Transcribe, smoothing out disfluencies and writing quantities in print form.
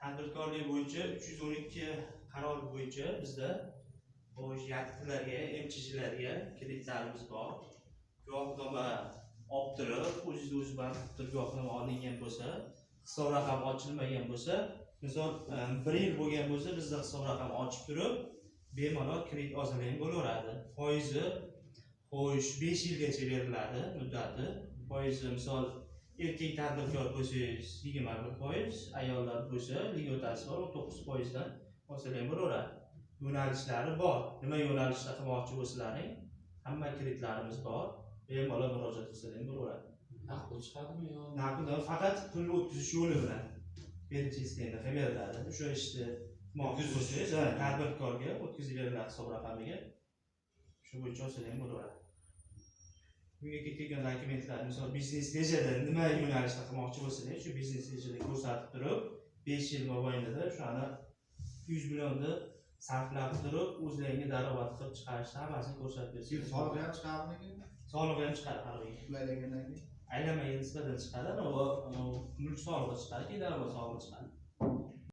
tadbirkorlik bo'yicha 312 qaror bo'yicha bizda yaktilarga, MChlarga kreditlarimiz bor. Guvohnoma olib turib, o'zingiz bank guvohnoma olingan bo'lsa, hisob raqam ochilmagan bo'lsa, misol 1 yil bo'lgan bo'lsa, bizda hisob raqam ochib turib, bemalol kredit olsangiz bo'laveradi. Foizi xo'sh 5 yilgacha beriladi muddati. Foizi misol erkak tadbirkor bo'lsangiz 21%, ayollar bo'lsa ligotasi bor 19% dan olsangiz bo'laveradi. Yo'nalishlari bor. Nima yo'nalishda qilmoqchi bo'lsalaring, hamma kreditlarimiz bor. Bemalol murojaat qilsangiz bo'laveradi. Naqd chiqadimi yo? Naqd faqat pul o'tkazish yo'li bilan perechistenda beriladi. O'sha ishni qilmoqchi bo'lsangiz, tadbirkorga o'tkazib beriladi hisob raqamiga. Shu bo'yicha olsangiz bo'laveradi. Bunga kelgan dokumentlar, misol biznes rejada nima yo'nalishda qilmoqchi bo'lsangiz, shu biznes rejada ko'rsatib turib, 5 yil mobaynida o'shani 100 millionni sarflab turib, o'zlaringa daromad qilib chiqarishni hammasini ko'rsatib bersangiz. Soliq ham chiqadimi? Soliq ham chiqadi har yil. Ulaylagandan keyin Aylamaga nisbatan chiqadi, va mulk solig'i chiqadi, daromad solig'i chiqadi.